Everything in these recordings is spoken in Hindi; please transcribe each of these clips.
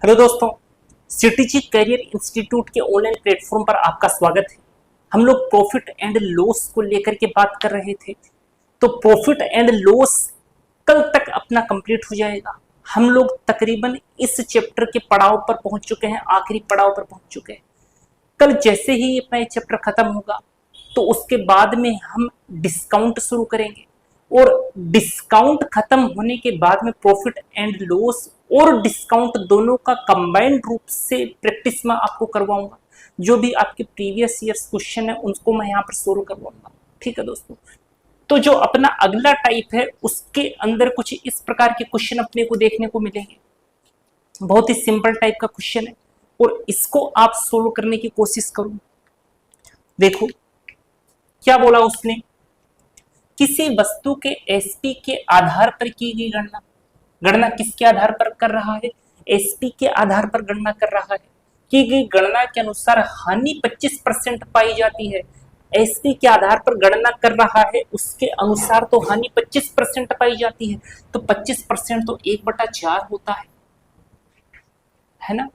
हेलो दोस्तों, सीटीजी करियर इंस्टीट्यूट के ऑनलाइन प्लेटफॉर्म पर आपका स्वागत है। हम लोग प्रॉफिट एंड लॉस को लेकर के बात कर रहे थे। तो प्रॉफिट एंड लॉस कल तक अपना कंप्लीट हो जाएगा। हम लोग तकरीबन इस चैप्टर के पड़ाव पर पहुंच चुके हैं, आखिरी पड़ाव पर पहुंच चुके हैं। कल जैसे ही अपना ये चैप्टर खत्म होगा तो उसके बाद में हम डिस्काउंट शुरू करेंगे और डिस्काउंट खत्म होने के बाद में प्रॉफिट एंड लॉस और डिस्काउंट दोनों का कंबाइंड रूप से प्रैक्टिस में आपको करवाऊंगा। जो भी आपके प्रीवियस ईयर्स क्वेश्चन है उनको मैं यहाँ पर सोल्व करवाऊंगा। ठीक है दोस्तों, तो जो अपना अगला टाइप है उसके अंदर कुछ इस प्रकार के क्वेश्चन अपने को देखने को मिलेंगे। बहुत ही सिंपल टाइप का क्वेश्चन है और इसको आप सोल्व करने की कोशिश करो। देखो क्या बोला उसने, किसी वस्तु के एसपी के आधार पर की गई गणना। गणना किसके आधार पर कर रहा है? एसपी के आधार पर गणना कर रहा है। की गई गणना के अनुसार हानि 25% पाई जाती है। एसपी के आधार पर गणना कर रहा है, उसके अनुसार तो हानि 25% पाई जाती है। तो 25% तो 1/4 होता है ना।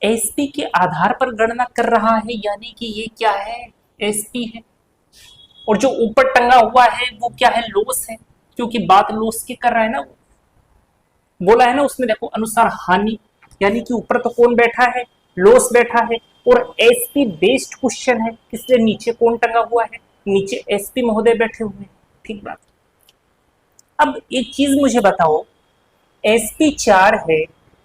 एसपी के आधार पर गणना कर रहा है यानी कि ये क्या है? एसपी है। और जो ऊपर टंगा हुआ है वो क्या है? लॉस है, क्योंकि बात लॉस की कर रहा है ना। वो बोला है ना उसमें, देखो अनुसार हानि, यानी कि ऊपर तो कौन बैठा है? लॉस बैठा है। और एसपी बेस्ड क्वेश्चन है, इसलिए नीचे कौन टंगा हुआ है? नीचे एसपी महोदय बैठे हुए हैं। ठीक बात। अब एक चीज मुझे बताओ, एसपी 4 है,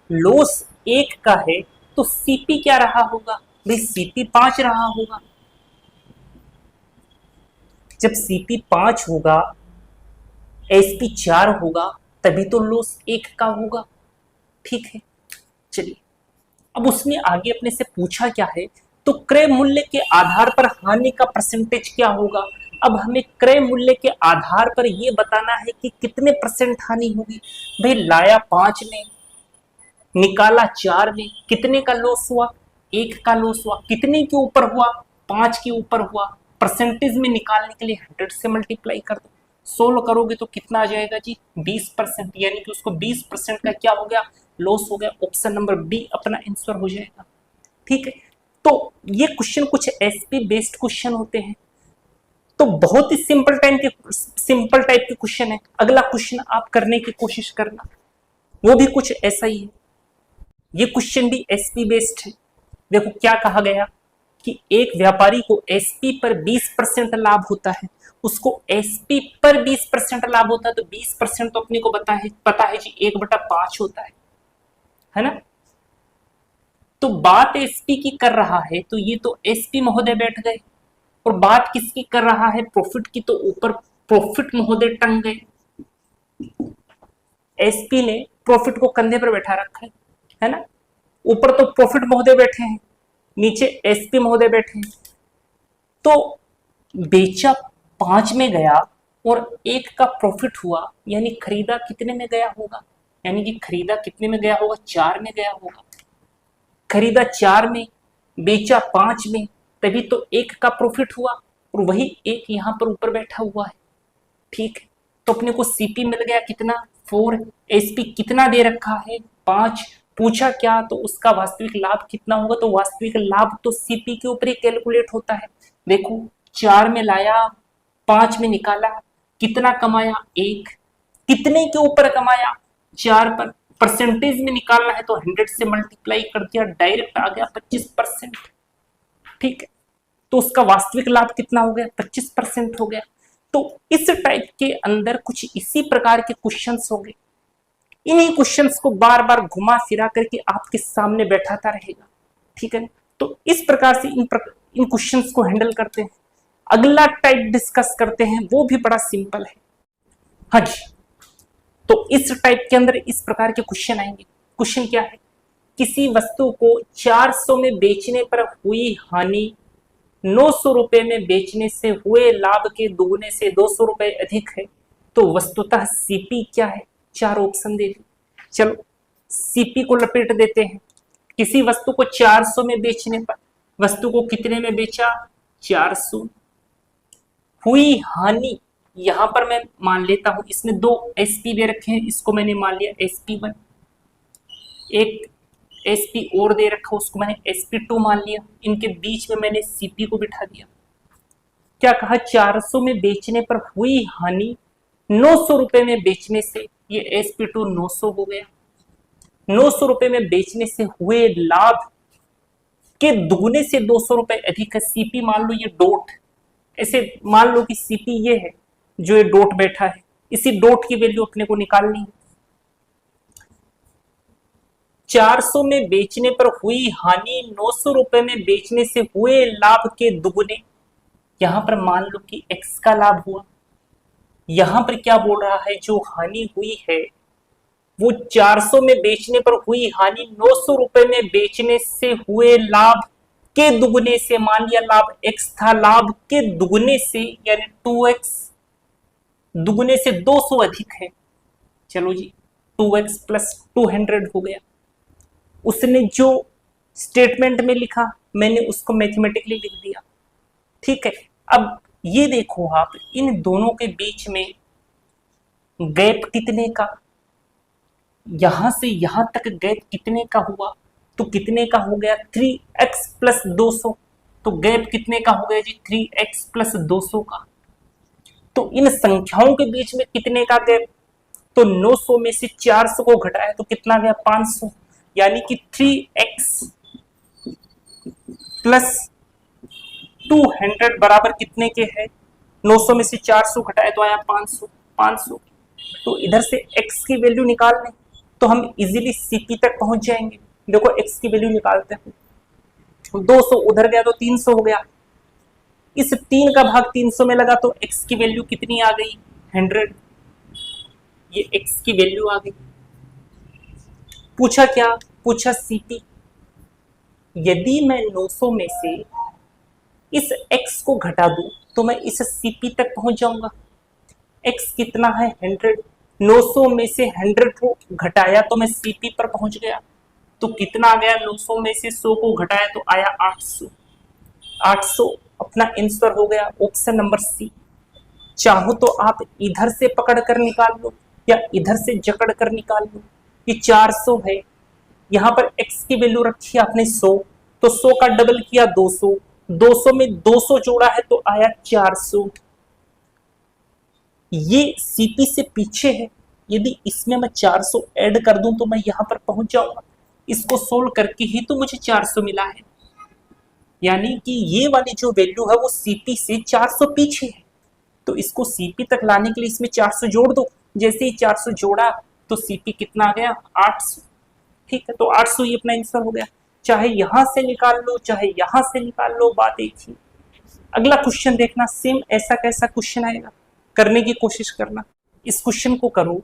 लॉस 1 का है, तो सीपी क्या रहा होगा? भाई सीपी 5 रहा होगा। जब सीपी 5 होगा, एसपी 4 होगा, तभी तो लॉस 1 का होगा। ठीक है, चलिए अब उसने आगे अपने से पूछा क्या है, तो क्रय मूल्य के आधार पर हानि का परसेंटेज क्या होगा। अब हमें क्रय मूल्य के आधार पर यह बताना है कि कितने परसेंट हानि होगी। भाई लाया 5 में, निकाला 4 में, कितने का लॉस हुआ? 1 का लॉस हुआ। कितने के ऊपर हुआ? 5 के ऊपर हुआ। परसेंटेज में निकालने के लिए 100 से मल्टीप्लाई कर दो। सोल्व करोगे तो कितना आ जाएगा जी? 20%, यानी कि उसको 20% का क्या हो गया? लॉस हो गया। ऑप्शन नंबर बी अपना आंसर हो जाएगा। ठीक है, तो ये क्वेश्चन कुछ एसपी बेस्ड क्वेश्चन होते हैं। तो बहुत ही सिंपल टाइप के क्वेश्चन है। अगला क्वेश्चन आप करने की कोशिश करना, वो भी कुछ ऐसा ही है। ये क्वेश्चन भी एसपी बेस्ड है। देखो क्या कहा गया कि एक व्यापारी को एसपी पर 20% लाभ होता है। उसको एसपी पर 20% लाभ होता है, तो 20% तो अपने को पता है जी 1/5 होता है ना। तो बात एसपी की कर रहा है, तो ये तो एसपी महोदय बैठ गए। और बात किसकी कर रहा है? प्रॉफिट की, तो ऊपर प्रॉफिट महोदय टंग गए। एसपी ने प्रॉफिट को कंधे पर बैठा रखा है ना। ऊपर तो प्रॉफिट महोदय बैठे हैं, नीचे एसपी महोदय बैठे हैं। तो बेचा 5 में गया और 1 का प्रॉफिट हुआ, यानी खरीदा कितने में गया होगा? यानी कि खरीदा कितने में गया होगा? 4 में गया होगा। खरीदा 4 में, बेचा 5 में, तभी तो 1 का प्रॉफिट हुआ। और वही 1 यहां पर ऊपर बैठा हुआ है। ठीक है, तो अपने को सीपी मिल गया कितना? 4। एसपी कितना दे रखा है? 5। पूछा क्या? तो उसका वास्तविक लाभ कितना होगा? तो वास्तविक लाभ तो सीपी के ऊपर ही कैलकुलेट होता है। देखो 4 में लाया, 5 में निकाला, कितना कमाया? 1। कितने के ऊपर कमाया? 4 पर। परसेंटेज में निकालना है तो 100 से मल्टीप्लाई कर दिया, डायरेक्ट आ गया 25%। ठीक है, तो उसका वास्तविक लाभ कितना हो गया? 25% हो गया। तो इस टाइप के अंदर कुछ इसी प्रकार के क्वेश्चंस होंगे। इन्हीं क्वेश्चंस को बार बार घुमा फिरा करके आपके सामने बैठाता रहेगा। ठीक है, तो इस प्रकार से इन क्वेश्चंस को हैंडल करते हैं। अगला टाइप डिस्कस करते हैं, वो भी बड़ा सिंपल है। हाँ जी, तो इस टाइप के अंदर इस प्रकार के क्वेश्चन आएंगे। क्वेश्चन क्या है? किसी वस्तु को 400 में बेचने पर हुई हानि 900 रुपए में बेचने से हुए लाभ के दोगुने से 200 रुपए अधिक है, तो वस्तुतः सीपी क्या है? 4 ऑप्शन दे दी। चलो सीपी को लपेट देते हैं। किसी वस्तु को 400 में बेचने पर, वस्तु को कितने में बेचा? 400। हुई हानि, यहां पर मैं मान लेता हूं, इसमें 2 एसपी दे रखे हैं, इसको मैंने मान लिया SP1। एक SP और दे रखा, उसको मैंने SP2 मान लिया, इनके बीच में मैंने CP को बिठा दिया। क्या कहा, 400 में बेचने पर हुई हानि 900 रुपए में बेचने से, ये SP2 900 हो गया। 900 रुपए में बेचने से हुए लाभ के दुगने से 200 रुपए अधिक है। CP मान लो ये डॉट, ऐसे मान लो कि CP ये है जो ये डॉट बैठा है, इसी डॉट की वैल्यू अपने को निकालनी है। 400 में बेचने पर हुई हानि 900 रुपए में बेचने से हुए लाभ के दुगने, यहां पर मान लो कि x का लाभ हुआ। यहां पर क्या बोल रहा है, जो हानि हुई है वो 400 में बेचने पर हुई हानि 900 रुपए में बेचने से हुए लाभ के दुगने से, मान लिया लाभ x था, लाभ के दुगने से यानी 2x, दुगने से 200 अधिक है। चलो जी 2x प्लस 200 हो गया। उसने जो स्टेटमेंट में लिखा मैंने उसको मैथमेटिकली लिख दिया, ठीक है। अब ये देखो आप, इन दोनों के बीच में गैप कितने का, यहां से यहां तक गैप कितने का हुआ, तो कितने का हो गया 3x प्लस 200, तो गैप कितने का हो गया जी 3x प्लस 200 का। तो इन संख्याओं के बीच में कितने का गैप, तो 900 में से 400 को घटाया तो कितना गया 500, यानी कि 3x प्लस 200 बराबर कितने के है, 900 में से 400 घटाए तो आया 500। 500 तो इधर से x की वैल्यू निकाल लें तो हम इजीली CP तक पहुंच जाएंगे। देखो x की वैल्यू निकालते हैं, 200 उधर गया तो 300 हो गया, इस 3 का भाग 300 में लगा तो x की वैल्यू कितनी आ गई 100, ये x की वैल्यू आ गई। पूछा क्या, पूछा CP। यदि मैं 900 में से इस x को घटा दूं तो मैं इस CP तक पहुंच जाऊंगा। x कितना है 100, 900 में से 100 को घटाया तो मैं CP पर पहुंच गया, तो कितना आ गया, 900 में से 100 को घटाया तो आया 800। 800 अपना आंसर हो गया, ऑप्शन नंबर C। चाहो तो आप इधर से पकड़ कर निकाल लो या इधर से जकड़ कर निकाल लो। ये 400 है, यहां पर x की वैल्यू रखी है आपने 100, तो 100 का डबल किया 200, 200 में 200 जोड़ा है तो आया 400। ये CP से पीछे है, यदि इसमें मैं 400 ऐड कर दूं तो मैं यहां पर पहुंच जाऊंगा। इसको सोल्व करके ही तो मुझे 400 मिला है, यानी कि ये वाली जो वैल्यू है वो CP से 400 पीछे है। तो इसको CP तक लाने के लिए इसमें 400 जोड़ दो, जैसे ही 400 जोड़ा तो CP कितना आ गया 800, ठीक है। तो 800 ही अपना आंसर हो गया, चाहे यहां से निकाल लो चाहे यहां से निकाल लो, बात एक ही। अगला क्वेश्चन देखना, सेम ऐसा कैसा क्वेश्चन आएगा, करने की कोशिश करना। इस क्वेश्चन को करो,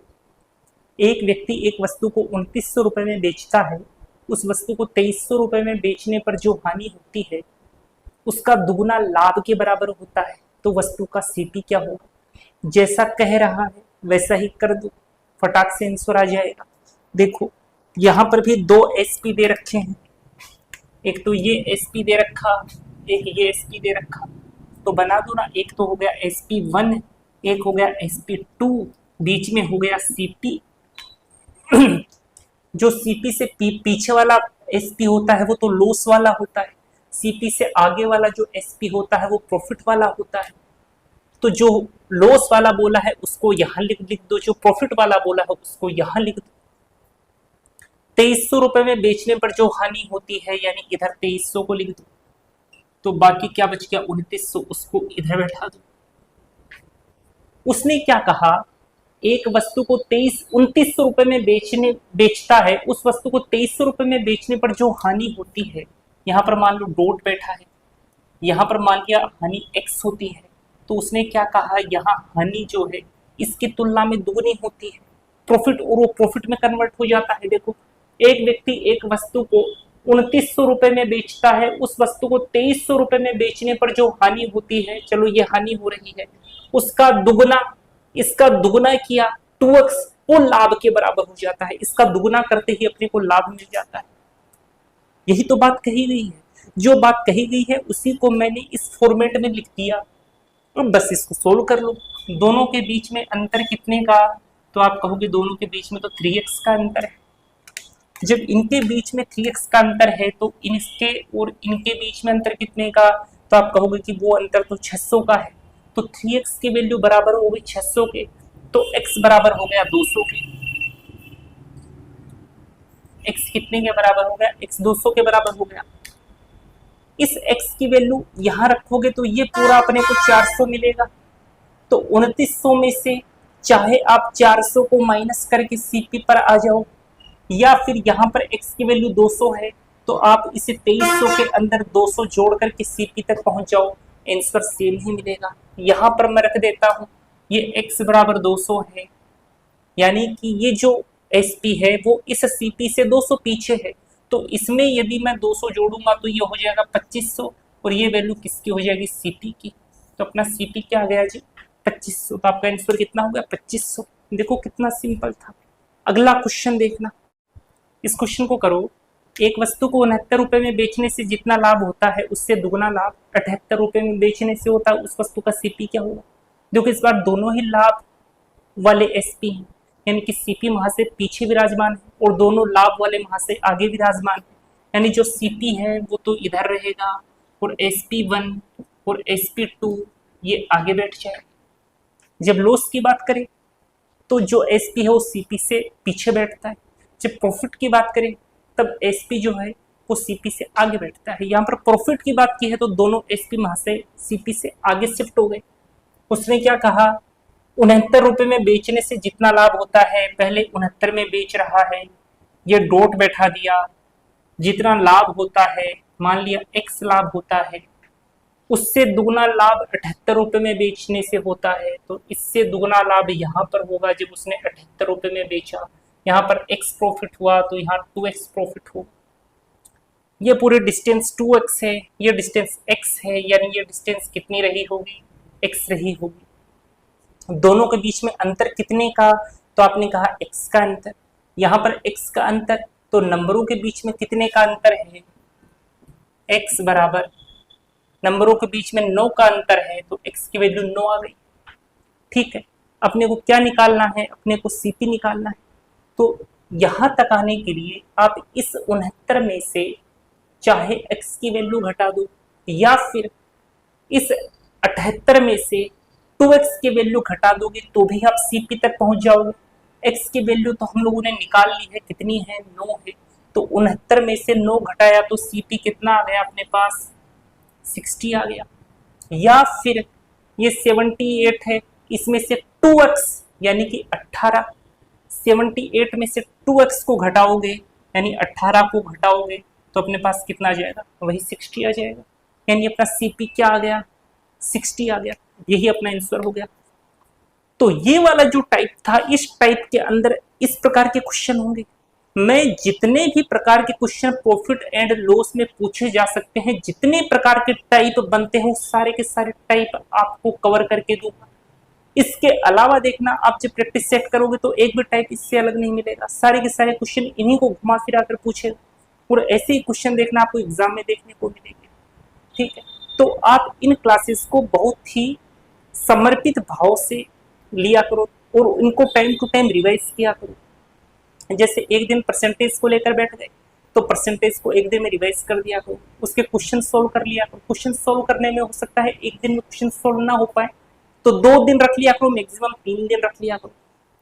एक व्यक्ति एक वस्तु को 2900 रुपए में बेचता है, उस वस्तु को 2300 रुपए में बेचने पर जो हानि होती है उसका दुगुना लाभ के बराबर होता है, तो वस्तु का CP क्या होगा। जैसा कह रहा है वैसा ही कर दो, फटाक से आंसर आ जाएगा। देखो यहां पर भी 2 SP दे रखे हैं, एक तो ये SP दे रखा, एक ये SP दे रखा, तो बना दो ना, एक तो हो गया SP1, एक हो गया SP2, बीच में हो गया CP। जो CP से पीछे वाला SP होता है वो तो लॉस वाला होता है, CP से आगे वाला जो SP होता है वो प्रॉफिट वाला होता है। तो जो लॉस वाला बोला है उसको यहां लिख दो, जो प्रॉफिट वाला बोला है उसको यहां लिख दो। 2300 रुपए में बेचने पर जो हानि होती है, यानी इधर 2300 को लिख दो, तो बाकी क्या बच गया 2900, उसको इधर बैठा दो। उसने क्या कहा, एक वस्तु को 2900 रुपए में बेचता है, उस वस्तु को 2300 रुपए में बेचने पर जो हानि होती है, यहां पर मान लो डॉट बैठा है, यहां पर मान लिया हानि x होती है, तो उसने क्या कहा, यहाँ हानि जो है इसकी तुलना में दुगनी होती है, प्रॉफिट और वो प्रॉफिट में कन्वर्ट हो जाता है। देखो एक व्यक्ति एक वस्तु को 2900 रुपए में बेचता है, उस वस्तु को 2300 रुपए में बेचने पर जो हानि होती है, चलो ये हानि हो रही है, उसका दुगना, इसका दुगना किया 2x, वो लाभ के बराबर हो जाता है, इसका दुगना करते ही अपने को लाभ मिल जाता है। यही तो बात कही गई है, जो बात कही गई है उसी को मैंने इस फॉर्मेट में लिख दिया, और बस इसको सोल्व कर लो। दोनों के बीच में अंतर कितने का, तो आप कहोगे दोनों के बीच में तो 3x का अंतर है, जब इनके बीच में 3x का अंतर है तो इनके और इनके बीच में अंतर कितने का, तो आप कहोगे कि वो अंतर तो 600 का है। तो 3x की वैल्यू बराबर हो गई 600 के, तो x बराबर हो गया 200 के। x कितने के बराबर हो गया, x 200 के बराबर हो गया। इस x की वैल्यू यहां रखोगे तो ये पूरा अपने को 400 मिलेगा। तो 2900 में से चाहे आप 400 को माइनस करके सीपी पर आ जाओ, या फिर यहाँ पर x की वैल्यू 200 है तो आप इसे 2300 के अंदर 200 जोड़ करके सीपी तक पहुंच जाओ, आंसर सेम ही मिलेगा। यहाँ पर मैं रख देता हूँ ये x बराबर 200 है, यानी कि ये जो SP है वो इस CP से 200 पीछे है। तो इसमें यदि मैं 200 जोड़ूंगा तो ये हो जाएगा 2500, और ये वैल्यू किसकी हो जाएगी, CP की। तो अपना CP क्या आ गया जी, 2500। तो आपका आंसर कितना हो गया, 2500। देखो कितना सिंपल था। अगला क्वेश्चन देखना, इस क्वेश्चन को करो। एक वस्तु को 69 रुपए में बेचने से जितना लाभ होता है उससे दुगना लाभ 78 रुपए में बेचने से होता है, उस वस्तु का CP क्या होगा। देखो इस बार दोनों ही लाभ वाले SP हैं, यानी कि CP वहां से पीछे विराजमान है और दोनों लाभ वाले वहां से आगे विराजमान है, यानी जो CP है वो तो इधर रहेगा और SP1 और SP2 ये आगे बैठ जाए। जब लॉस की बात करें तो जो SP है वो CP से पीछे बैठता है। जब प्रॉफिट की बात करें तब SP जो है वो CP से आगे बैठता है। यहाँ पर प्रॉफिट की बात की है तो दोनों SP वहां से CP से आगे शिफ्ट हो गए। उसने क्या कहा, 69 रुपए में बेचने से जितना लाभ होता है, पहले 69 में बेच रहा है, ये डॉट बैठा दिया, जितना लाभ होता है मान लिया x लाभ होता है, उससे दुगना लाभ 78 रुपए में बेचने से होता है। तो इससे दुगना लाभ यहाँ पर होगा जब उसने 78 रुपए में बेचा। यहाँ पर x प्रॉफिट हुआ तो यहाँ 2x प्रॉफिट होगा। ये पूरी डिस्टेंस 2x है, ये डिस्टेंस x है, यानी ये डिस्टेंस कितनी रही होगी, x रही होगी। दोनों के बीच में अंतर कितने का, तो आपने कहा x का अंतर। यहाँ पर x का अंतर, तो नंबरों के बीच में कितने का अंतर है, x बराबर नंबरों के बीच में 9 का अंतर है, तो x की वैल्यू 9 आ गई। ठीक है, अपने को क्या निकालना है, अपने को CP निकालना है। तो यहां तक आने के लिए आप इस 69 में से चाहे x की वैल्यू घटा दो, या फिर इस 78 में से 2x की वैल्यू घटा दोगे तो भी आप CP तक पहुंच जाओगे। x की वैल्यू तो हम लोगों ने निकाल ली है, कितनी है, 9 है। तो 69 में से 9 घटाया तो CP कितना आ गया अपने पास, 60 आ गया। या फिर ये 78 है, इसमें से 2x यानी कि 18, 78 में से 2x को घटाओगे यानी 18 को घटाओगे तो अपने पास कितना आ जाएगा, वही 60 आ जाएगा। यानी अपना CP क्या आ गया, 60 आ गया। यही अपना आंसर हो गया। तो ये वाला जो टाइप था, इस टाइप के अंदर इस प्रकार के क्वेश्चन होंगे। मैं जितने भी प्रकार के क्वेश्चन प्रॉफिट एंड लॉस में पूछे जा सकते हैं, जितने प्रकार के टाइप बनते हैं, सारे के सारे टाइप आपको कवर करके दूंगा। इसके अलावा देखना, आप जब प्रैक्टिस सेट करोगे तो एक भी टाइप इससे अलग नहीं मिलेगा। सारे के सारे क्वेश्चन इन्हीं को घुमा फिरा कर पूछेगा और ऐसे ही क्वेश्चन देखना आपको एग्जाम में देखने को मिलेंगे। ठीक है, तो आप इन क्लासेस को बहुत ही समर्पित भाव से लिया करो और इनको टाइम टू टाइम रिवाइज किया करो। जैसे एक दिन परसेंटेज को लेकर बैठ गए तो परसेंटेज को एक दिन में रिवाइज कर दिया करो, उसके क्वेश्चन सोल्व कर लिया करो। क्वेश्चन सोल्व करने में हो सकता है एक दिन में क्वेश्चन सोल्व ना हो पाए तो 2 दिन रख लिया करो, मैक्सिमम 3 दिन रख लिया करो।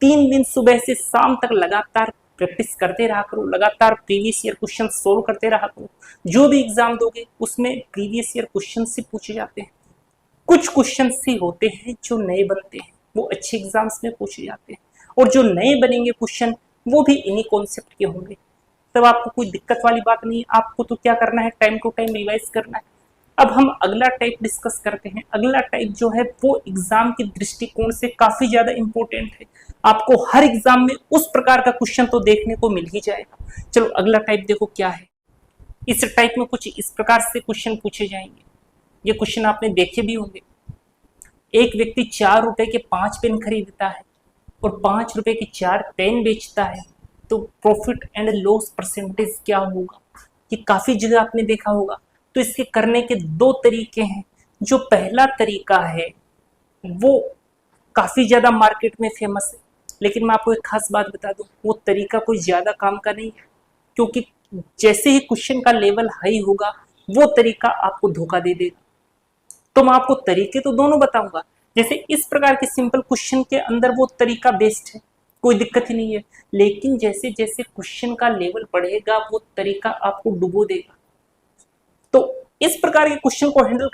3 दिन सुबह से शाम तक लगातार प्रैक्टिस करते रहा करो, लगातार प्रीवियस ईयर क्वेश्चन सोल्व करते रहा करो। जो भी एग्जाम दोगे उसमें प्रीवियस ईयर क्वेश्चन से पूछे जाते हैं। कुछ क्वेश्चन से होते हैं जो नए बनते हैं, वो अच्छे एग्जाम्स में पूछे जाते हैं, और जो नए बनेंगे क्वेश्चन वो भी इन्हीं कॉन्सेप्ट के होंगे। तब आपको कोई दिक्कत वाली बात नहीं है। आपको तो क्या करना है, टाइम टू टाइम रिवाइज करना है। अब हम अगला टाइप डिस्कस करते हैं। अगला टाइप जो है वो एग्जाम के दृष्टिकोण से काफी ज्यादा इंपॉर्टेंट है। आपको हर एग्जाम में उस प्रकार का क्वेश्चन तो देखने को मिल ही जाएगा। चलो अगला टाइप देखो क्या है। इस टाइप में कुछ इस प्रकार से क्वेश्चन पूछे जाएंगे। ये क्वेश्चन आपने देखे भी होंगे। एक व्यक्ति 4 रुपए के 5 पेन खरीदता है और 5 रुपए के 4 पेन बेचता है, तो प्रॉफिट एंड लॉस परसेंटेज क्या होगा। ये काफी जगह आपने देखा होगा। तो इसके करने के 2 तरीके हैं। जो पहला तरीका है वो काफी ज्यादा मार्केट में फेमस है, लेकिन मैं आपको एक खास बात बता दूं, वो तरीका कोई ज्यादा काम का नहीं है। क्योंकि जैसे ही क्वेश्चन का लेवल हाई होगा वो तरीका आपको धोखा दे देगा। तो मैं आपको तरीके तो दोनों बताऊंगा, जैसे इस प्रकार के सिंपल क्वेश्चन के अंदर वो तरीका बेस्ट है, कोई दिक्कत ही नहीं है। लेकिन जैसे जैसे क्वेश्चन का लेवल बढ़ेगा वो तरीका आपको डुबो देगा। तो इस प्रकार के क्वेश्चन को हैंडल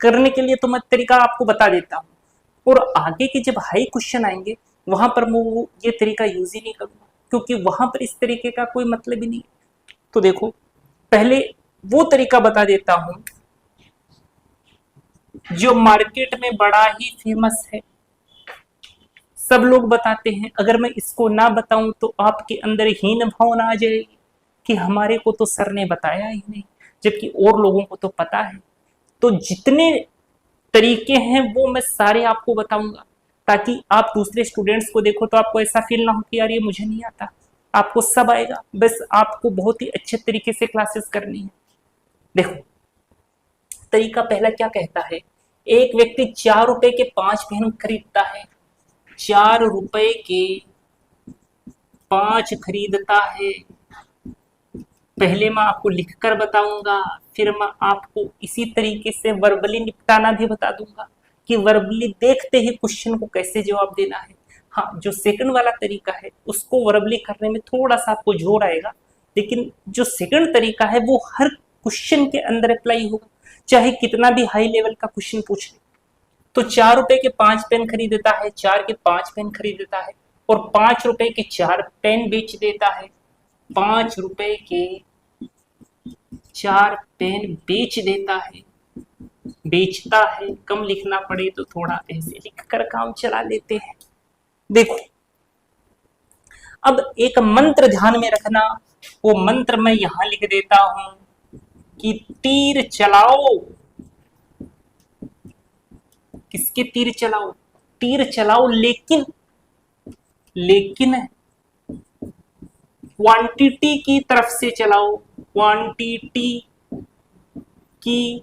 करने के लिए तो मैं तरीका आपको बता देता हूँ, और आगे के जब हाई क्वेश्चन आएंगे वहां पर मैं ये तरीका यूज ही नहीं करूंगा, क्योंकि वहां पर इस तरीके का कोई मतलब ही नहीं है। तो देखो, पहले वो तरीका बता देता हूं जो मार्केट में बड़ा ही फेमस है, सब लोग बताते हैं। अगर मैं इसको ना बताऊं तो आपके अंदर हीन भावना आ जाएगी कि हमारे को तो सर ने बताया ही नहीं, जबकि और लोगों को तो पता है। तो जितने तरीके हैं वो मैं सारे आपको बताऊंगा, ताकि आप दूसरे स्टूडेंट्स को देखो तो आपको ऐसा फील ना हो कि यार ये मुझे नहीं आता। आपको सब आएगा, बस आपको बहुत ही अच्छे तरीके से क्लासेस करनी है। देखो, तरीका पहला क्या कहता है, एक व्यक्ति 4 रुपए के 5 पेन खरीदता है, 4 रुपए के 5 खरीदता है। पहले मैं आपको लिखकर बताऊंगा, फिर मैं आपको इसी तरीके से वर्बली निपटाना भी बता दूंगा कि वर्बली देखते ही क्वेश्चन को कैसे जवाब देना है। हाँ, जो सेकंड वाला तरीका है उसको वर्बली करने में थोड़ा सा आपको जोर आएगा, लेकिन जो सेकंड तरीका है वो हर क्वेश्चन के अंदर अप्लाई होगा, चाहे कितना भी हाई लेवल का क्वेश्चन पूछ ले। तो 4 रुपए के 5 पेन खरीदता है, 4 के 5 पेन खरीदता है, और 5 रुपए के 4 पेन बेच देता है। 5 रुपए के 4 पेन बेच देता है, बेचता है। कम लिखना पड़े तो थोड़ा ऐसे लिखकर काम चला लेते हैं। देखो, अब एक मंत्र ध्यान में रखना, वो मंत्र मैं यहां लिख देता हूं कि तीर चलाओ। किसके तीर चलाओ? तीर चलाओ, लेकिन क्वांटिटी की तरफ से चलाओ, क्वांटिटी की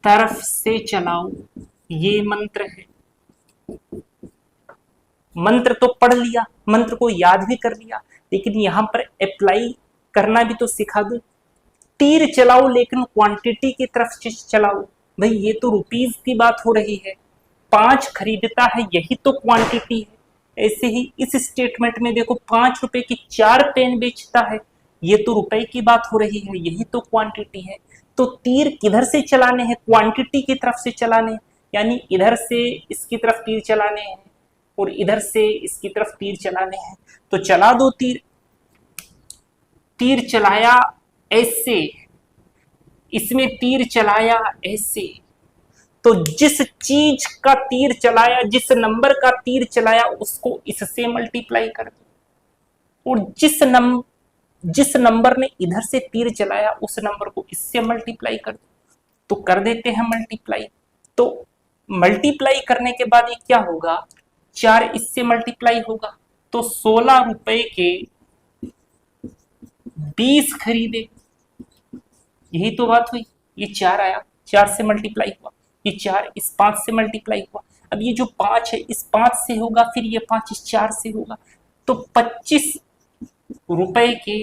तरफ से चलाओ। ये मंत्र है। मंत्र तो पढ़ लिया, मंत्र को याद भी कर लिया, लेकिन यहां पर अप्लाई करना भी तो सिखा दूं। तीर चलाओ लेकिन क्वांटिटी की तरफ से चलाओ। भाई, ये तो रुपीज की बात हो रही है, 5 खरीदता है, यही तो क्वांटिटी है। ऐसे ही इस स्टेटमेंट में देखो, 5 रुपए की 4 पेन बेचता है, ये तो रुपए की बात हो रही है, यही तो क्वांटिटी है। तो तीर किधर से चलाने हैं? क्वांटिटी की तरफ से चलाने हैं, यानी इधर से इसकी तरफ तीर चलाने हैं और इधर से इसकी तरफ तीर चलाने हैं। तो चला दो तीर। तीर चलाया ऐसे, इसमें तीर चलाया ऐसे। तो जिस चीज का तीर चलाया, जिस नंबर का तीर चलाया, उसको इससे मल्टीप्लाई कर दो, और जिस नंबर ने इधर से तीर चलाया उस नंबर को इससे मल्टीप्लाई कर दो। तो कर देते हैं मल्टीप्लाई। तो मल्टीप्लाई करने के बाद ये क्या होगा, 4 इससे मल्टीप्लाई होगा, तो 16 रुपए के 20 खरीदे। यही तो बात हुई। ये 4 आया, 4 से मल्टीप्लाई हुआ, ये 4 इस 5 से मल्टीप्लाई हुआ। अब ये जो 5 है इस 5 से होगा, फिर ये 5 इस 4 से होगा। तो 25 रुपए के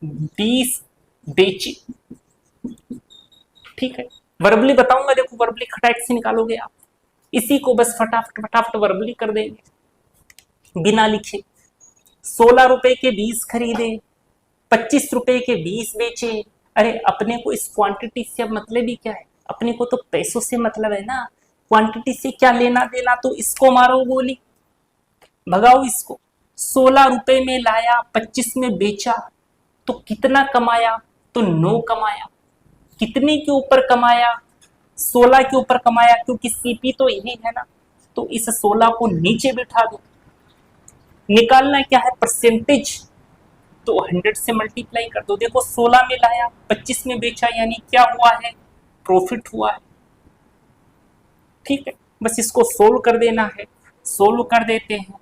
20 बेचे। ठीक है, वर्बली बताऊंगा, देखो वर्बली खटाक से निकालोगे आप। इसी को बस फटाफट फटाफट वर्बली कर देंगे बिना लिखे। 16 रुपए के 20 खरीदे, 25 रुपए के 20 बेचे। अरे, अपने को इस क्वांटिटी से अब मतलब ही क्या है? अपने को तो पैसों से मतलब है ना, क्वांटिटी से क्या लेना देना। तो इसको मारो गोली, भगाओ इसको। 16 रुपए में लाया, 25 में बेचा, तो कितना कमाया? तो 9 कमाया। कितने के ऊपर कमाया? 16 के ऊपर कमाया, क्योंकि सीपी तो यही है ना। तो इस 16 को नीचे बिठा दो। निकालना क्या है? परसेंटेज। तो 100 से मल्टीप्लाई कर दो। देखो, 16 में लाया, 25 में बेचा, यानी क्या हुआ है? प्रॉफिट हुआ है। ठीक है, बस इसको सोल्व कर देना है। सोल्व कर देते हैं,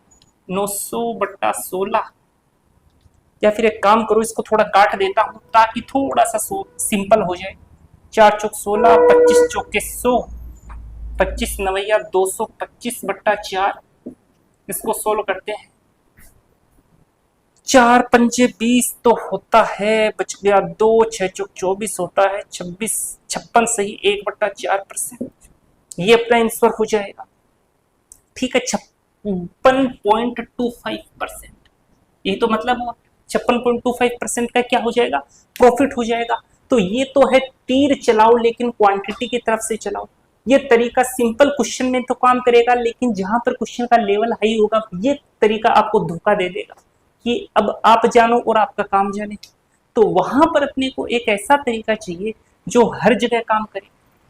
900/16। या फिर एक काम करो, इसको थोड़ा काट देता हूं ताकि थोड़ा सा सिंपल हो जाए। 4 चौक 16, 25 चौके 100, 25 नवैया 225/4। इसको सोल्व करते हैं। 4 पंजे 20 तो होता है, बच गया 2, 6 चौक 24 होता है, 26 56 सही 1/4%। ये अपना आंसर हो जाएगा। ठीक है, 56.25%। यही तो मतलब हुआ, 56.25% का क्या हो जाएगा, प्रॉफिट हो जाएगा। तो ये तो है तीर चलाओ लेकिन क्वांटिटी की तरफ से चलाओ। ये तरीका सिंपल क्वेश्चन में तो काम करेगा, लेकिन जहां पर क्वेश्चन का लेवल हाई होगा ये तरीका आपको धोखा दे देगा कि अब आप जानो और आपका काम जाने। तो वहां पर अपने को एक ऐसा तरीका चाहिए जो हर जगह काम करे।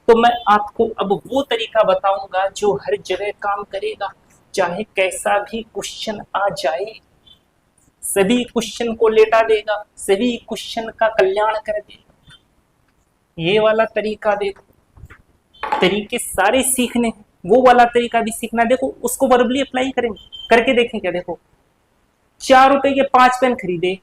तो मैं आपको अब वो तरीका बताऊंगा जो हर जगह काम करेगा, चाहे कैसा भी क्वेश्चन आ जाए, सभी क्वेश्चन को लेटा देगा, सभी क्वेश्चन का कल्याण कर देगा। ये वाला तरीका देखो, तरीके सारे सीखने हैं, वो वाला तरीका भी सीखना। देखो उसको वर्बली अप्लाई करेंगे, करके देखें क्या। देखो 4 रुपए के 5 पेन खरीदे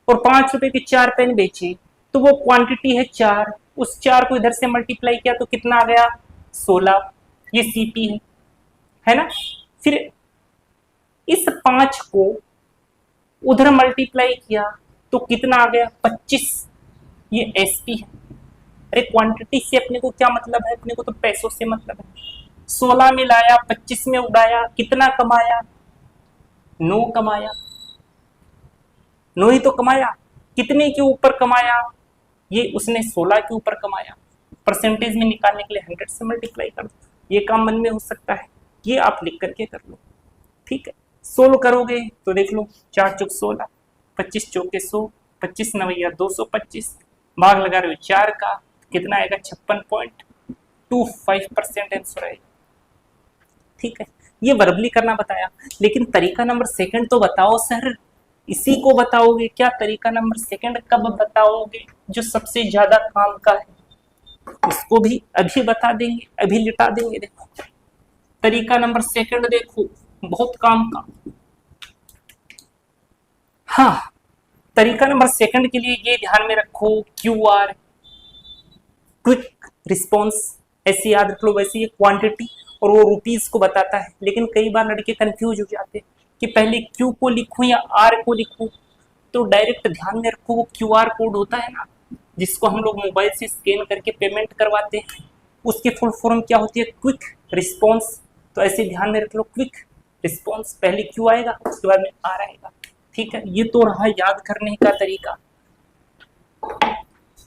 और 5 रुपए के 4 पेन बेचे, तो वो क्वांटिटी है 4, उस 4 को इधर से मल्टीप्लाई किया तो कितना आ गया 16। ये सीपी है ना। फिर इस 5 को उधर मल्टीप्लाई किया तो कितना आ गया 25। ये एसपी है। अरे क्वांटिटी से अपने को क्या मतलब है, अपने को तो पैसों से मतलब है। 16 में लाया, 25 में उड़ाया, कितना कमाया 9 कमाया। 9 ही तो कमाया, कितने के ऊपर कमाया, ये उसने 16 के ऊपर कमाया। परसेंटेज में निकालने के लिए 100 से मल्टीप्लाई कर दो। ये काम मन में हो सकता है, ये आप लिख करके कर लो। ठीक है, सोल्व करोगे तो देख लो 4 चौक 16, 25 चौके 100, 25 नवैया 225, भाग लगा रहे हो 4 का, कितना आएगा 56.25% आंसर आएगा। ठीक है, ये वर्बली करना बताया, लेकिन तरीका नंबर सेकंड तो बताओ सर। इसी को बताओगे क्या, तरीका नंबर सेकंड कब बताओगे, जो सबसे ज्यादा काम का है उसको भी अभी बता देंगे, अभी लिटा देंगे। देखो तरीका नंबर सेकंड देखो, बहुत काम का। हाँ, तरीका नंबर सेकंड के लिए ये ध्यान में रखो, क्यूआर क्विक रिस्पॉन्स ऐसे याद रख लो। वैसे ये क्वांटिटी और वो रुपीस को बताता है, लेकिन कई बार लड़के कंफ्यूज हो जाते हैं कि पहले क्यू को लिखूं या आर को लिखूं। तो डायरेक्ट ध्यान में रखो, वो क्यूआर कोड होता है ना, जिसको हम लोग मोबाइल से स्कैन करके पेमेंट करवाते हैं, उसकी फुल फॉर्म क्या होती है, क्विक रिस्पॉन्स। तो ऐसे ध्यान में रख लो, क्विक रिस्पॉन्स पहले क्यू आएगा, उसके बाद में आर आएगा। ठीक है, ये तो रहा याद करने का तरीका।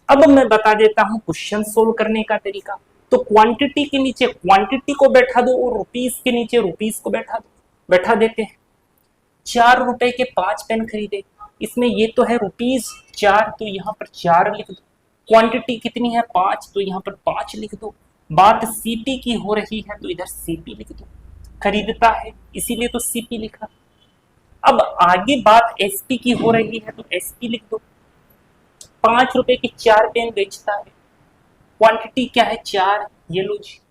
अब मैं बता देता हूं क्वेश्चन सोल्व करने का तरीका। तो क्वांटिटी के नीचे क्वांटिटी को बैठा दो और रुपीस के नीचे रुपीस को बैठा दो, बैठा देते हैं। 4 रुपए के 5 पेन खरीदे, इसमें ये तो है रुपीस 4, तो यहाँ पर 4 लिख दो। क्वांटिटी कितनी है 5, तो यहाँ पर 5 लिख दो। बात सीपी की हो रही है तो इधर सीपी लिख दो, खरीदता है इसीलिए तो सीपी लिखा। अब आगे बात एसपी की हो रही है तो एसपी लिख दो। 5 रुपए के 4 पेन बेचता है, क्वांटिटी क्या है 4, ये लो जी।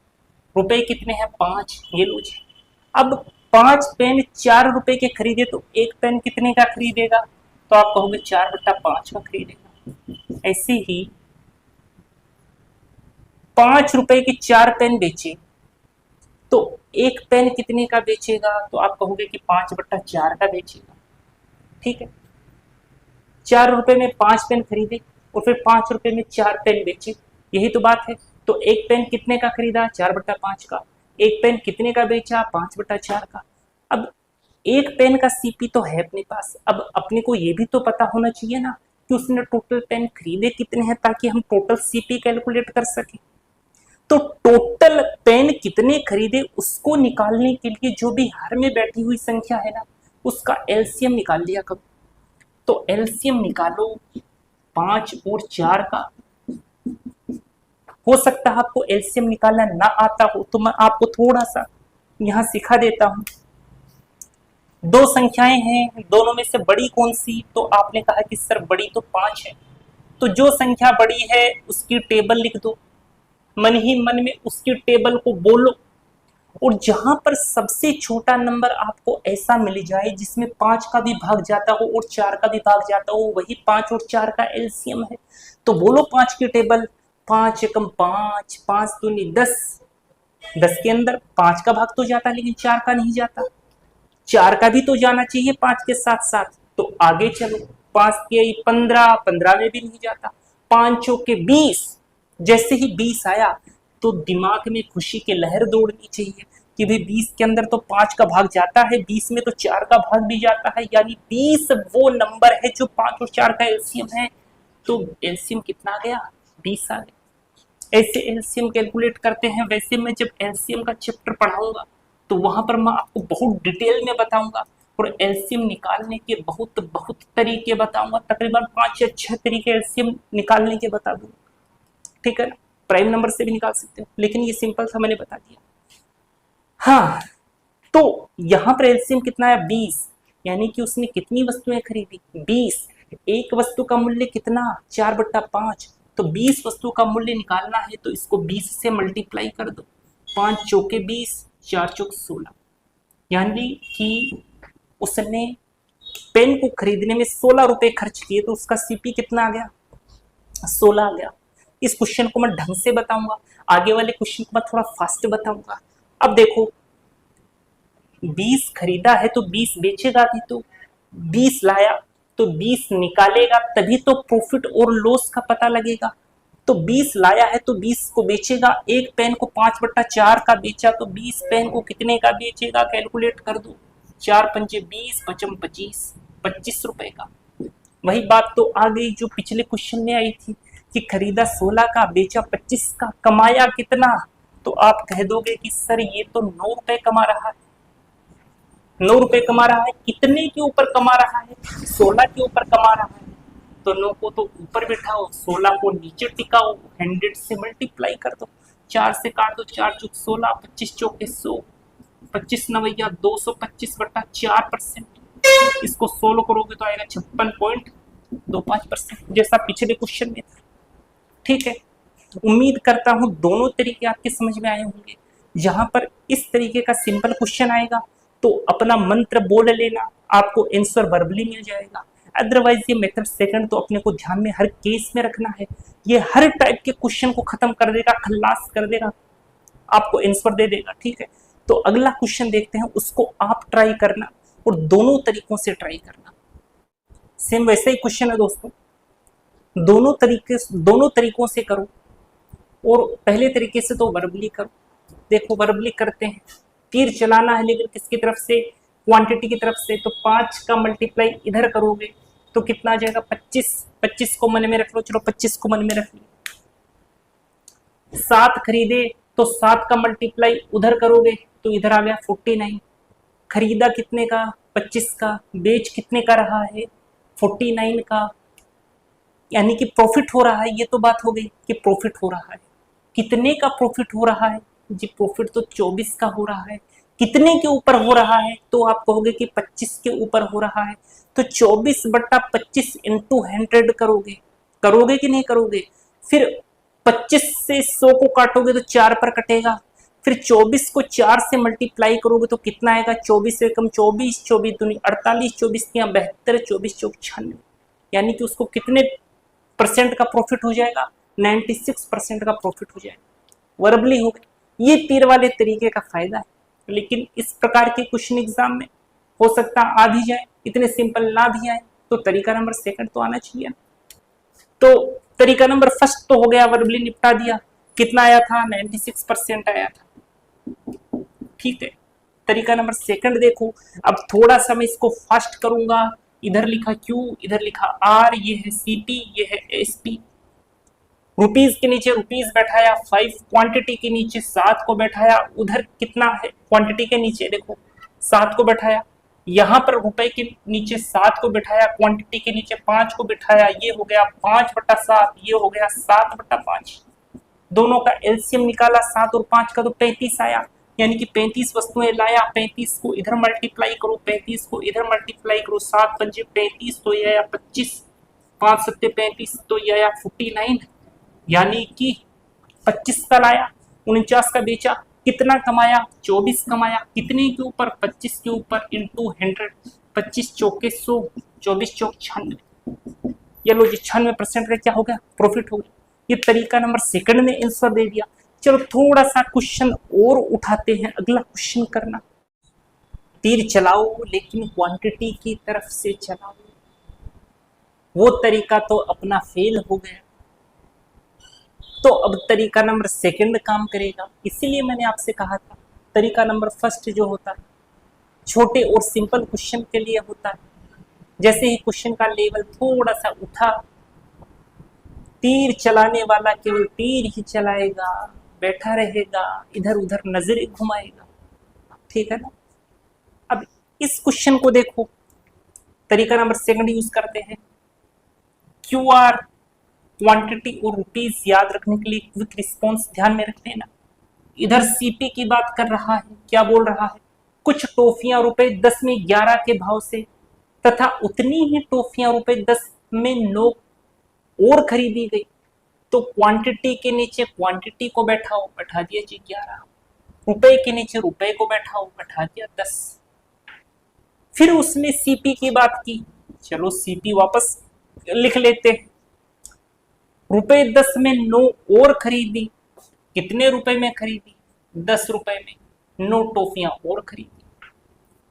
रुपए कितने हैं 5, ये लो जी। अब 5 पेन 4 रुपए के खरीदे तो एक पेन कितने का खरीदेगा, तो आप कहोगे 4/5 का खरीदेगा। ऐसे ही 5 रुपए के 4 पेन बेचे तो एक पेन कितने का बेचेगा, तो आप कहोगे कि 5/4 का बेचेगा। ठीक है, 4 रुपए में 5 पेन खरीदे और फिर 5 रुपए में 4 पेन बेचे, यही तो बात है। तो एक पेन कितने का खरीदा 4/5 का, एक पेन कितने का बेचा 5/4 का। अब एक पेन का सीपी तो है अपने पास, अब अपने को ये भी तो पता होना चाहिए ना कि उसने टोटल पेन खरीदे कितने हैं, ताकि हम टोटल सीपी कैलकुलेट कर सके। तो टोटल पेन कितने खरीदे उसको निकालने के लिए जो भी हर में बैठी हुई संख्या है ना, उसका एलसीएम निकाल लिया करो। तो एलसीएम निकालो 5 और 4 का। हो सकता है आपको एलसीएम निकालना ना आता हो, तो मैं आपको थोड़ा सा यहां सिखा देता हूं। दो संख्याएं हैं, दोनों में से बड़ी कौन सी, तो आपने कहा कि सर बड़ी तो 5 है, तो जो संख्या बड़ी है उसकी टेबल लिख दो, मन ही मन में उसकी टेबल को बोलो। और जहां पर सबसे छोटा नंबर आपको ऐसा मिल जाए जिसमें 5 का भी भाग जाता हो और 4 का भी भाग जाता हो, वही 5 और 4 का एलसीएम है। तो बोलो 5 की टेबल, 5 एकम 5, 5 दूनी 10, 10 के अंदर 5 का भाग तो जाता लेकिन 4 का नहीं जाता, 4 का भी तो जाना चाहिए 5 के साथ साथ। तो आगे चलो, 5 के 15, 15 में भी नहीं जाता, 5 चौके 20। जैसे ही 20 आया तो दिमाग में खुशी की लहर दौड़नी चाहिए कि भाई 20 के अंदर तो 5 का भाग जाता है, 20 में तो 4 का भाग भी जाता है, यानी 20 वो नंबर है जो 5 और 4 का एलसीएम है। तो एलसीएम कितना आ गया? 20 आ गया। ऐसे एलसीएम कैलकुलेट करते हैं। वैसे मैं जब एलसीएम का चैप्टर पढ़ाऊंगा तो वहां पर मैं आपको बहुत डिटेल में बताऊंगा और एलसीएम निकालने के बहुत बहुत तरीके बताऊंगा। तकरीबन 5 या 6 तरीके एलसीएम निकालने के बता दूंगा, ठीक है। प्राइम नंबर से भी निकाल सकते हो, लेकिन ये सिंपल था, मैंने बता दिया। हाँ, तो यहां पर एलसीएम कितना है? 20, यानी कि उसने कितनी वस्तुएं खरीदी? 20। एक वस्तु का मूल्य कितना? 4/5। तो 20 वस्तु का मूल्य निकालना है तो इसको 20 से मल्टीप्लाई कर दो। 5 चौके 20, 4 चौक 16, यानी कि उसने पेन को खरीदने में 16 रुपए खर्च किए, तो उसका सीपी कितना आ गया? 16 आ गया। इस क्वेश्चन को मैं ढंग से बताऊंगा, आगे वाले क्वेश्चन को मैं थोड़ा फास्ट बताऊंगा। अब देखो, 20 खरीदा है तो 20 बेचेगा भी, तो 20 लाया तो 20 निकालेगा, तभी तो प्रॉफिट और लॉस का पता लगेगा। तो 20 लाया है तो 20 को बेचेगा। एक पेन को 5/4 का बेचा तो 20 पेन को कितने का बेचेगा? कैलकुलेट कर दो। 4 पंजे 20, 5 25, 25 रुपए का। वही बात तो आ गई जो पिछले क्वेश्चन में आई थी कि खरीदा 16 का, बेचा 25 का, कमाया कितना? तो आप कह दोगे कि सर ये तो 9 रुपए कमा रहा है। 9 रुपए कमा रहा है, कितने के ऊपर कमा रहा है? 16 के ऊपर कमा रहा है। तो 9 को तो ऊपर बिठाओ, 16 को नीचे टिकाओ, 100 से मल्टीप्लाई कर दो, 4 से काट दो, 4 चौक 16, 25 चौके 100, 25 नवैया 225/4%। इसको 16 करोगे तो आएगा 56.25%, जैसा पिछले क्वेश्चन में था, ठीक है। उम्मीद करता हूं दोनों तरीके आपके समझ में आए होंगे। जहां पर इस तरीके का सिंपल क्वेश्चन आएगा तो अपना मंत्र बोल लेना, आपको आंसर वर्बली मिल जाएगा। अदरवाइज ये मेथड सेकंड तो अपने को ध्यान में हर केस में रखना है। ये हर टाइप के क्वेश्चन को खत्म कर देगा, खल्लास कर देगा, आपको आंसर दे देगा, ठीक है। तो अगला क्वेश्चन देखते हैं, उसको आप ट्राई करना और दोनों तरीकों से ट्राई करना। सेम वैसे ही क्वेश्चन है दोस्तों, दोनों तरीकों से करो। और पहले तरीके से तो वर्बली करो। देखो वर्बली करते हैं, तीर चलाना है लेकिन किसकी तरफ से? क्वांटिटी की तरफ से। तो 5 का मल्टीप्लाई इधर करोगे तो कितना आ जाएगा? 25। 25 को मन में रख लो, चलो 25 को मन में रख लो। 7 खरीदे तो 7 का मल्टीप्लाई उधर करोगे तो इधर आ गया 49। खरीदा कितने का? 25 का। बेच कितने का रहा है? 49 का। यानी कि प्रॉफिट हो रहा है। ये तो बात हो गई कि प्रॉफिट हो रहा है। कितने का प्रॉफिट हो रहा है जी? प्रॉफिट तो 24 का हो रहा है। कितने के ऊपर हो रहा है? तो आप कहोगे कि 25 के ऊपर हो रहा है। तो 24/25 इंटू 100 करोगे कि नहीं करोगे? फिर 25 से 100 को काटोगे तो 4 पर कटेगा। फिर 24 को 4 से मल्टीप्लाई करोगे तो कितना आएगा? 24 से कम 24, 24 दूनी 48, 24 या 72, 24 चौक 96। यानी कि उसको कितने परसेंट का प्रॉफिट हो जाएगा? 96% का प्रॉफिट हो जाएगा। वर्बली हो गया। ये तीर वाले तरीके का फायदा है, लेकिन इस प्रकार के क्वेश्चन एग्जाम में हो सकता आ भी जाए, इतने सिंपल ना भी आए, तो तरीका नंबर सेकंड तो आना चाहिए। तो तरीका नंबर फर्स्ट तो हो गया, वर्बली निपटा दिया। कितना आया था? 96% आया था, ठीक है। तरीका नंबर सेकंड देखो, अब थोड़ा सा मैं इसको फास्ट करूंगा। इधर लिखा Q, इधर लिखा R, ये है CP, ये है SP। रुपीज के नीचे रुपीज बैठाया, 5 क्वांटिटी के नीचे 7 को बैठाया। उधर कितना है? क्वांटिटी के नीचे देखो 7 को बैठाया। यहाँ पर रुपए के नीचे 7 को बैठाया, क्वांटिटी के नीचे 5 को बैठाया। ये हो गया 5/7, ये हो गया 7/5। दोनों का एलसीएम निकाला, 7 और 5 का, तो 35 आया। यानी कि 35 वस्तुएं लाया। 35 को इधर मल्टीप्लाई करो, 35 को इधर मल्टीप्लाई करो, 7 पंजे 35 तो ये आया 25, 5 सत्ते 35 तो ये आया 49। यानी कि 25 का लाया, 49 का बेचा, कितना कमाया? 24 कमाया। कितने के ऊपर? 25 के ऊपर इंटू 100, 25 चौके 100, 24 चौक 96। ये लो जी, 96% का क्या हो गया? प्रॉफिट हो गया। ये तरीका नंबर सेकंड में आंसर दे दिया। चलो थोड़ा सा क्वेश्चन और उठाते हैं। अगला क्वेश्चन करना, तीर चलाओ लेकिन क्वांटिटी की तरफ से चलाओ। वो तरीका तो अपना फेल हो गया। तो अब तरीका नंबर सेकंड काम करेगा। इसीलिए मैंने आपसे कहा था तरीका नंबर फर्स्ट जो होता है छोटे और सिंपल क्वेश्चन के लिए होता है। जैसे ही क्वेश्चन का लेवल थोड़ा सा उठा, तीर चलाने वाला केवल तीर ही चलाएगा, बैठा रहेगा, इधर उधर नजर घुमाएगा। ठीक है ना। अब इस क्वेश्चन को देखो, तरीका नंबर सेकंड यूज करते हैं। क्यूआर क्वांटिटी और रुपीस याद रखने के लिए क्विक रिस्पॉन्स ध्यान में रख लेना। इधर सीपी की बात कर रहा है, क्या बोल रहा है, कुछ टॉफियां रुपए 10 में 11 के भाव से तथा उतनी ही टॉफियां रुपए 10 में 9 और खरीदी गई। तो क्वांटिटी के नीचे क्वांटिटी को बैठाओ, बैठा दिया जी 11। रुपए के नीचे रुपए को बैठाओ, बैठा दिया 10। फिर उसने सीपी की बात की, चलो सीपी वापस लिख लेते हैं। रुपए 10 में 9 और खरीदी। कितने रुपए में खरीदी? 10 रुपए में 9 टॉफियां और खरीदी।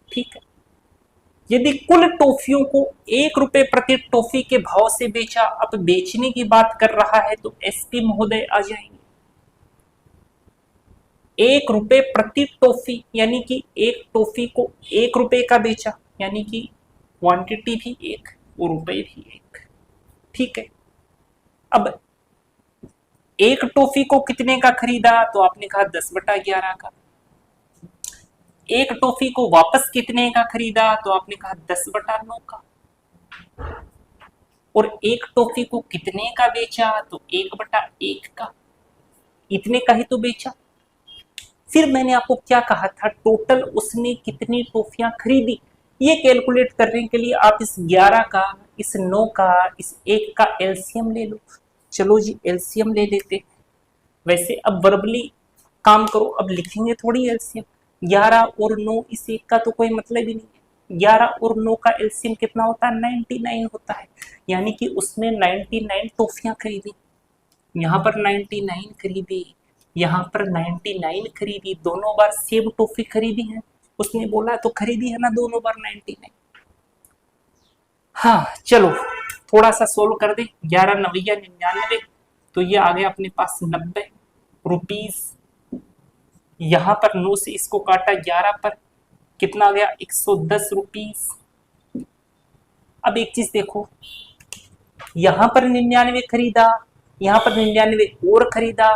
ठीक है। यदि कुल टॉफियों को 1 रुपए प्रति टॉफी के भाव से बेचा, अब बेचने की बात कर रहा है तो एसपी महोदय आ जाएंगे। 1 रुपए प्रति टॉफी यानी कि एक टॉफी को 1 रुपए का बेचा, यानी कि क्वांटिटी भी 1 और रुपए भी 1। ठीक है। अब एक टॉफी को कितने का खरीदा? तो आपने कहा 10/11 का। एक टॉफी को वापस कितने का खरीदा? तो आपने कहा 10/9 का। और एक टॉफी को कितने का बेचा? तो 1/1 का। इतने का ही तो बेचा। फिर मैंने आपको क्या कहा था, टोटल उसने कितनी टॉफियां खरीदी, ये कैलकुलेट करने के लिए आप इस 11 का, इस 9 का, इस 1 का एलसीएम ले लो। चलो जी एलसीएम ले लेते। वैसे अब वर्बली काम करो, अब लिखेंगे थोड़ी एलसीएम। 11 और 9, इस 1 का तो कोई मतलब ही नहीं है। 11 और 9 का एलसीएम कितना होता है? 99 होता है। यानी कि उसने 99 टॉफियां खरीदी। यहाँ पर 99 खरीदी, यहाँ पर 99 खरीदी, दोनों बार सेम टॉफी खरीदी है। उसने बोला तो खरीदी है ना दोनों बार 99। हाँ चलो थोड़ा सा सोल्व कर दे। 11 नवैया 99, तो ये आ गया अपने पास 90 रुपीज। यहां पर 9 से इसको काटा 11 पर, कितना आ गया? 110 रुपीज। अब एक चीज देखो, यहां पर 99 खरीदा, यहां पर 99 और खरीदा,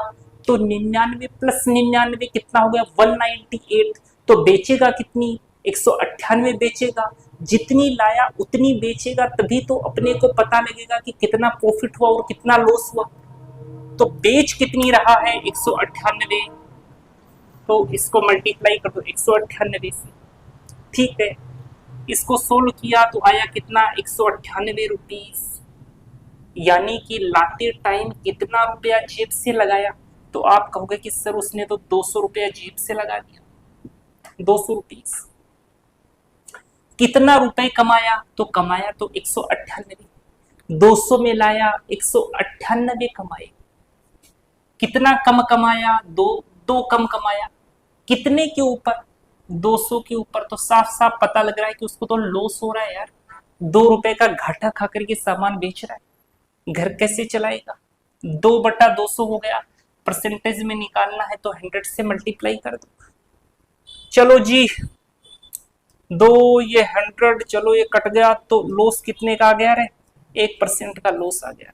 तो 99 प्लस 99 कितना हो गया? 198। तो बेचेगा कितनी? 198 बेचेगा। जितनी लाया उतनी बेचेगा, तभी तो अपने को पता लगेगा कि कितना प्रॉफिट हुआ और कितना लॉस हुआ। तो बेच कितनी रहा है? 198। तो इसको मल्टीप्लाई कर दो 198 से। ठीक है। इसको सोल्व किया तो आया कितना? 198 रुपीज। यानी कि लाते टाइम कितना रुपया जेब से लगाया? तो आप कहोगे कि सर उसने तो 200 रुपया जेब से लगा दिया। 200 रुपीज। कितना रुपए कमाया? तो कमाया तो 198। 200 में लाया, 198 कमाए। कितना कम कमाया? दो कम कमाया। कितने के ऊपर? 200 के ऊपर। तो साफ साफ पता लग रहा है कि उसको तो लॉस हो रहा है यार। 2 रुपए का घाटा खा करके सामान बेच रहा है, घर कैसे चलाएगा? 2/200 हो गया। परसेंटेज में निकालना है तो 100 से मल्टीप्लाई कर दो। चलो जी, ये 100, चलो ये कट गया, तो लॉस कितने का आ गया रे? 1% का लॉस आ गया।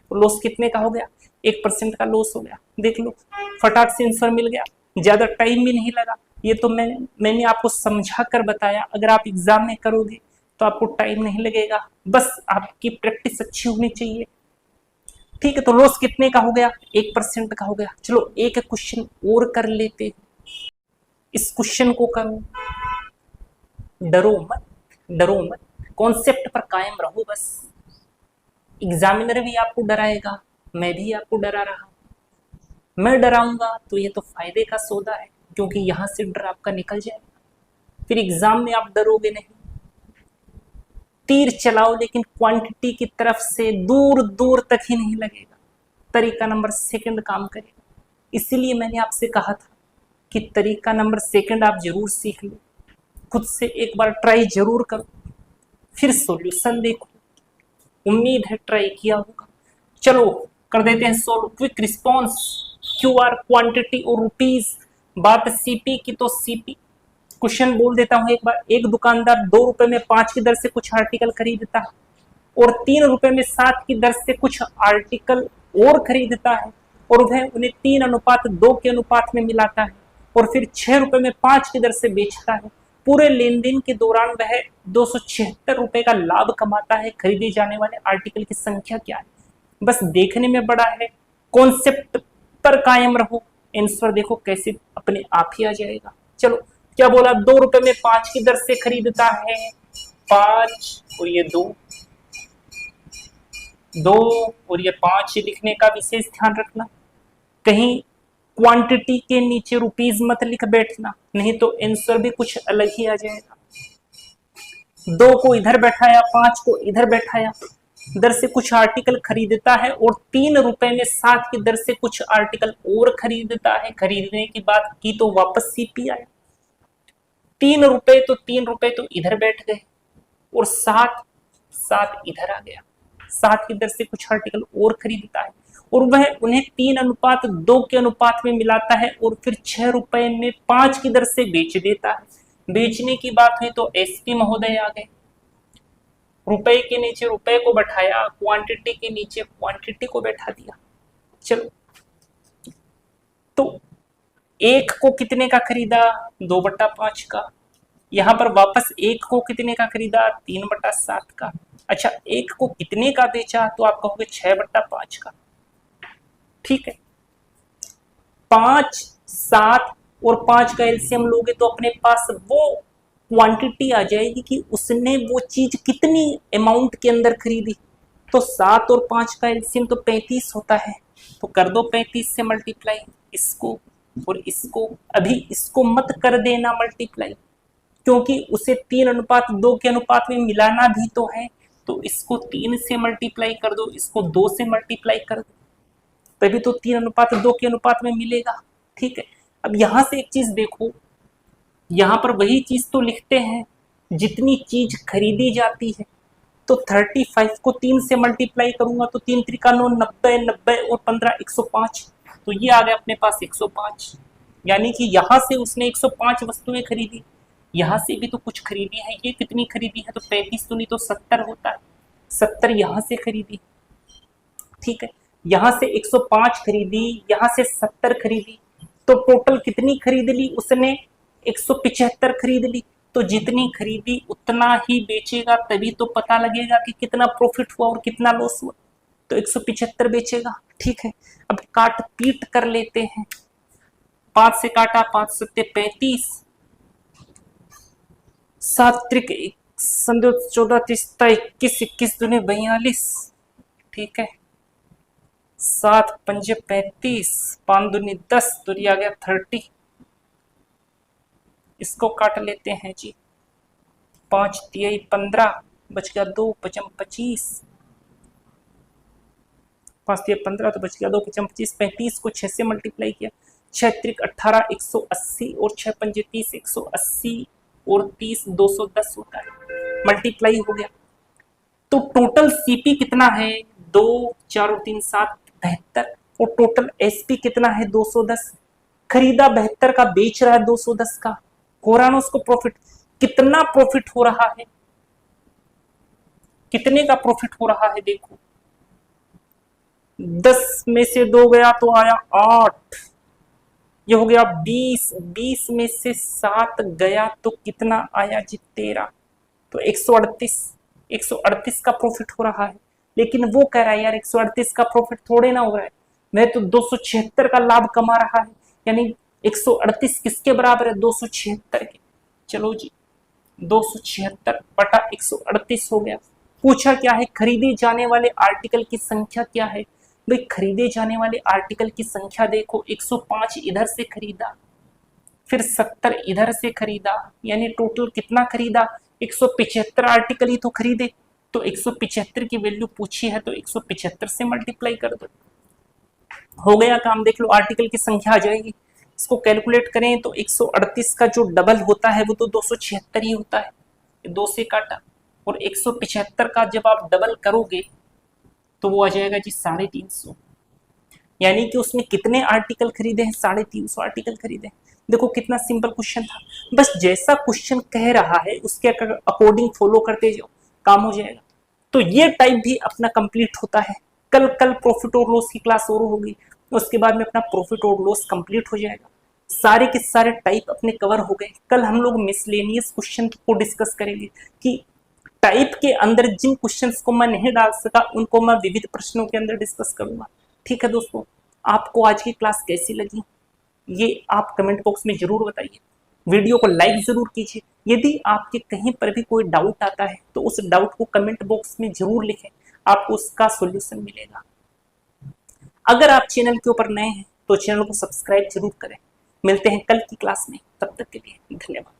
तो लॉस कितने का हो गया? 1% का लॉस हो गया। देख लो, फटाक से आंसर मिल गया, ज्यादा टाइम भी नहीं लगा। ये तो मैंने आपको समझा कर बताया। अगर आप एग्जाम में करोगे तो आपको टाइम नहीं लगेगा, बस आपकी प्रैक्टिस अच्छी होनी चाहिए। ठीक है। तो लॉस कितने का हो गया? 1% का हो गया। चलो एक क्वेश्चन और कर लेते। इस क्वेश्चन को करो, डरो मत, डरो मत, कॉन्सेप्ट पर कायम रहो बस। एग्जामिनर भी आपको डराएगा, मैं भी आपको डरा रहा हूं। मैं डराऊंगा तो ये तो फायदे का सौदा है, क्योंकि यहां से डर आपका निकल जाएगा। फिर एग्जाम में आप डरोगे नहीं। तीर चलाओ लेकिन क्वांटिटी की तरफ से दूर दूर तक ही नहीं लगेगा। तरीका नंबर सेकंड काम करेगा। इसीलिए मैंने आपसे कहा था कि तरीका नंबर सेकंड आप जरूर सीख लो, खुद से एक बार ट्राई जरूर करो, फिर सॉल्यूशन देखो। उम्मीद है ट्राई किया होगा। चलो कर देते हैं solve. Quick response, QR, quantity और रुपीज। बात सीपी की तो सीपी, क्वेश्चन बोल देता हूं एक बार। एक दुकानदार 2 रुपए में 5 की दर से कुछ आर्टिकल खरीदता है और 3 रुपए में 7 की दर से कुछ आर्टिकल और खरीदता है और वह उन्हें 3:2 के अनुपात में मिलाता है और फिर 6 रुपए में 5 की दर से बेचता है। पूरे लेन देन के दौरान वह 276 रुपए का लाभ कमाता है। खरीदे जाने वाले आर्टिकल की संख्या क्या है? बस देखने में बड़ा है, कॉन्सेप्ट पर कायम रहो। आंसर देखो कैसे अपने आप ही आ जाएगा। चलो क्या बोला, 2 रुपए में 5 की दर से खरीदता है 5 और ये 2 और ये 5 लिखने का विशेष ध्यान रखना। कहीं क्वांटिटी के नीचे रुपीज मत लिख बैठना, नहीं तो आंसर भी कुछ अलग ही आ जाएगा। 2 को इधर बैठाया, 5 को इधर बैठाया, दर से कुछ आर्टिकल खरीदता है और 3 रुपए में 7 की दर से कुछ आर्टिकल और खरीदता है। खरीदने की बात की तो वापस सीपी आया। 3 रुपए तो इधर बैठ गए और 7 इधर आ गया। 7 की दर से कुछ आर्टिकल और खरीदता है और वह उन्हें 3:2 के अनुपात में मिलाता है और फिर 6 रुपए में 5 की दर से बेच देता है। बेचने की बात है तो एसपी महोदय आ गए। रुपए के नीचे रुपए को बैठाया, क्वांटिटी के नीचे क्वांटिटी को बैठा दिया। चलो तो 1 को कितने का खरीदा? 2/5 का। यहां पर वापस 1 को कितने का खरीदा? 3/7 का। अच्छा, 1 को कितने का बेचा? तो आप कहोगे 6/5 का। ठीक है, 5, 7 और 5 का एलसीएम लोगे तो अपने पास वो क्वांटिटी आ जाएगी कि उसने वो चीज कितनी अमाउंट के अंदर खरीदी। तो 7 और 5 का एलसीएम तो 35 होता है, तो कर दो 35 से मल्टीप्लाई इसको और इसको। अभी इसको मत कर देना मल्टीप्लाई, क्योंकि उसे 3:2 के अनुपात में मिलाना भी तो है। तो इसको 3 से मल्टीप्लाई कर दो, इसको 2 से मल्टीप्लाई कर दो, तभी तो 3:2 के अनुपात में मिलेगा। ठीक है, अब यहां से एक चीज देखो, यहां पर वही चीज तो लिखते हैं जितनी चीज खरीदी जाती है। तो 35 को 3 से मल्टीप्लाई करूंगा तो 3 त्रिका 9, 90, 90 और 15 105। तो ये आ गया अपने पास 105। यानी कि यहां से उसने 105 वस्तुएं खरीदी, यहां से भी तो कुछ खरीदी है। ये कितनी खरीदी है? तो 35 तो नहीं तो 70 होता है। 70 यहां से खरीदी। ठीक है, यहां से 105 खरीदी, यहां से 70 खरीदी, तो टोटल कितनी खरीद ली उसने? 175 खरीद ली। तो जितनी खरीदी उतना ही बेचेगा, तभी तो पता लगेगा कि कितना प्रॉफिट हुआ और कितना लॉस हुआ। तो 175 बेचेगा। ठीक है, अब काट पीट कर लेते हैं। 5 से काटा, 5 7 35, 7 त्रिक 14 30 21 21 दूने 42। ठीक है, 7 पंजे 35, 5 दूनी 10, दूरी आ गया 30। इसको काट लेते हैं जी। 5 तिहाई 15, बच गया 2 पचम 25। 5 तिहाई 15 तो बच गया 2 पचम 25। 35 को 6 से मल्टीप्लाई किया, 6 त्रिक 18 180 और 6 पंजे 30 180 और 30 210 होता है। मल्टीप्लाई हो गया। तो टोटल सीपी कितना है? 2 4 और 3 7 72 और टोटल एसपी कितना है? 210। खरीदा 72 का, बेच रहा है 210 का, हो रहा ना उसको प्रॉफिट। कितना प्रॉफिट हो रहा है? कितने का प्रॉफिट हो रहा है? देखो 10 में से 2 गया तो आया 8, ये हो गया 20, 20 में से 7 गया तो कितना आया जी? 13। तो 138 का प्रॉफिट हो रहा है। लेकिन वो कह रहा है यार 138 का प्रॉफिट थोड़े ना हो रहा है, मैं तो 276 का लाभ कमा रहा है। यानी 138 किसके बराबर है? 276 के। चलो जी, 276 बटा 138 हो गया। पूछा क्या है? खरीदे जाने वाले आर्टिकल की संख्या क्या है? भाई खरीदे जाने वाले आर्टिकल की संख्या देखो, 105 इधर से खरीदा, फिर 70 इधर से खरीदा, यानी टोटल कितना खरीदा? 175 आर्टिकल ही तो खरीदे। तो 175 की वैल्यू पूछी है तो 175 से मल्टीप्लाई कर दो, हो गया काम। देख लो आर्टिकल की संख्या आ जाएगी। इसको कैलकुलेट करें तो 138 का जो डबल होता है वो तो 276 ही होता है। 2 से काटा और 175 का जब आप डबल करोगे तो वो आ जाएगा जी 350। यानी कि उसने कितने आर्टिकल खरीदे हैं? 350 आर्टिकल खरीदे। देखो कितना सिंपल क्वेश्चन था, बस जैसा क्वेश्चन कह रहा है उसके अकॉर्डिंग फॉलो करते जाओ, काम हो जाएगा। तो ये टाइप भी अपना कंप्लीट होता है। कल प्रॉफिट और लॉस की क्लास और होगी, उसके बाद में अपना प्रॉफिट और लॉस कंप्लीट हो जाएगा। सारे के सारे टाइप अपने कवर हो गए। कल हम लोग मिसलेनियस क्वेश्चन को डिस्कस करेंगे कि टाइप के अंदर जिन क्वेश्चंस को मैं नहीं डाल सका उनको मैं विविध प्रश्नों के अंदर डिस्कस करूंगा। ठीक है दोस्तों, आपको आज की क्लास कैसी लगी ये आप कमेंट बॉक्स में जरूर बताइए। वीडियो को लाइक जरूर कीजिए। यदि आपके कहीं पर भी कोई डाउट आता है तो उस डाउट को कमेंट बॉक्स में जरूर लिखें, आपको उसका सॉल्यूशन मिलेगा। अगर आप चैनल के ऊपर नए हैं तो चैनल को सब्सक्राइब जरूर करें। मिलते हैं कल की क्लास में, तब तक के लिए धन्यवाद।